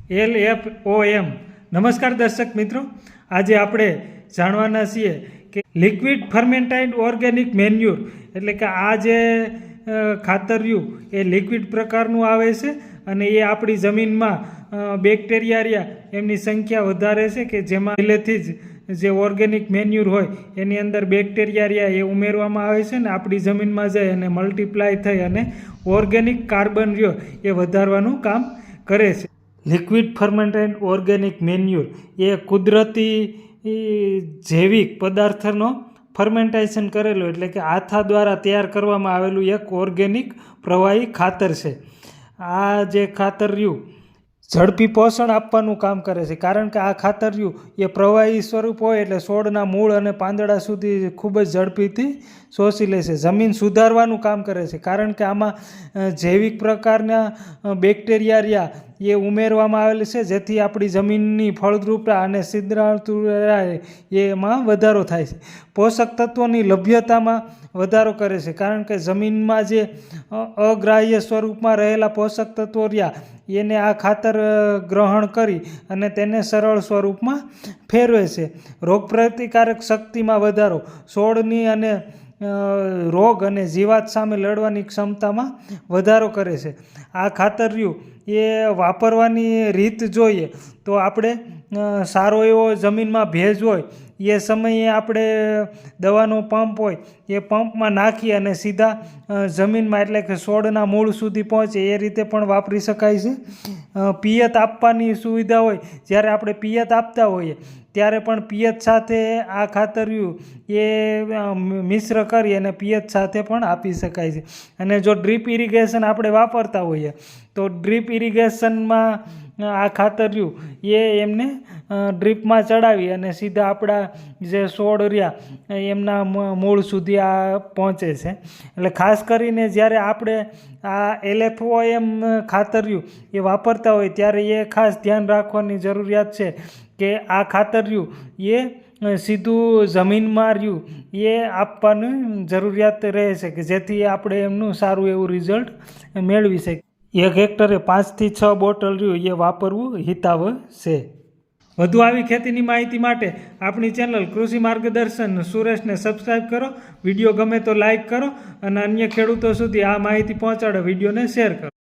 LFOM। નમસ્કાર દર્શક મિત્રો, આજે આપણે જાણવાના છીએ કે લિક્વિડ ફર્મેન્ટાઇડ ઓર્ગેનિક મેન્યુર એટલે કે આ જે ખાતર રહ્યું એ લિક્વિડ પ્રકારનું આવે છે અને એ આપણી જમીનમાં બેક્ટેરિયા રહ્યા એમની સંખ્યા વધારે છે કે જેમાં પહેલેથી જ જે ઓર્ગેનિક મેન્યુર હોય એની અંદર બેક્ટેરિયા રહ્યા એ ઉમેરવામાં આવે છે ને આપણી જમીનમાં જાય અને મલ્ટીપ્લાય થઈ અને ઓર્ગેનિક કાર્બન રહ્યો એ વધારવાનું કામ કરે છે। લિક્વિડ ફર્મેન્ટાઇડ ઓર્ગેનિક મેન્યુર એ કુદરતી જૈવિક પદાર્થનો ફર્મેન્ટેશન કરેલું એટલે કે આથા દ્વારા તૈયાર કરવામાં આવેલું એક ઓર્ગેનિક પ્રવાહી ખાતર છે। આ જે ખાતર રહ્યું ઝડપી પોષણ આપવાનું કામ કરે છે, કારણ કે આ ખાતર રહ્યું એ પ્રવાહી સ્વરૂપ હોય એટલે છોડના મૂળ અને પાંદડા સુધી ખૂબ જ ઝડપીથી શોષી લે છે। જમીન સુધારવાનું કામ કરે છે, કારણ કે આમાં જૈવિક પ્રકારના બેક્ટેરિયા રહ્યા એ ઉમેરવામાં આવેલ છે, જેથી આપણી જમીનની ફળદ્રુપતા અને છિદ્રાળુતા એમાં વધારો થાય છે। પોષક તત્વોની લભ્યતામાં વધારો કરે છે, કારણ કે જમીનમાં જે અગ્રાહ્ય સ્વરૂપમાં રહેલા પોષક તત્વો રહ્યા એને આ ખાતર ગ્રહણ કરી અને તેને સરળ સ્વરૂપમાં ફેરવે છે। રોગપ્રતિકારક શક્તિમાં વધારો, છોડની અને રોગ અને જીવાત સામે લડવાની ક્ષમતામાં વધારો કરે છે। આ ખાતર રહ્યું એ વાપરવાની રીત જોઈએ તો આપણે સારો એવો જમીનમાં ભેજ હોય એ સમયે આપણે દવાનો પંપ હોય એ પંપમાં નાખી અને સીધા જમીનમાં એટલે કે છોડના મૂળ સુધી પહોંચે એ રીતે પણ વાપરી શકાય છે। પિયત આપવાની સુવિધા હોય, જ્યારે આપણે પિયત આપતા હોઈએ ત્યારે પણ પિયત સાથે આ ખાતર્યું એ મિશ્ર કરી અને પિયત સાથે પણ આપી શકાય છે। અને જો ડ્રીપ ઇરિગેશન આપણે વાપરતા હોઈએ તો ડ્રીપ ઇરિગેશનમાં આ ખાતર્યું એ એમને ડ્રીપમાં ચડાવી અને સીધા આપણા જે છોડ રહ્યા એમના મૂળ સુધી આ પહોંચે છે। એટલે ખાસ કરીને જ્યારે આપણે આ LFOM ખાતર્યું એ વાપરતા હોય ત્યારે એ ખાસ ધ્યાન રાખવાની જરૂરિયાત છે કે આ ખાતર્યું એ સીધું જમીનમાં રહ્યું એ આપવાની જરૂરિયાત રહે છે કે જેથી આપણે એમનું સારું એવું રિઝલ્ટ મેળવી શકીએ। 1 હેક્ટરે 5 થી 6 બોટલ રહ્યું એ વાપરવું હિતાવહ છે। વધુ આવી ખેતીની માહિતી માટે આપણી ચેનલ કૃષિ માર્ગદર્શન સુરેશને સબસ્ક્રાઈબ કરો, વિડીયો ગમે તો લાઈક કરો અને અન્ય ખેડૂતો સુધી આ માહિતી પહોંચાડો, વિડીયોને શેર કરો।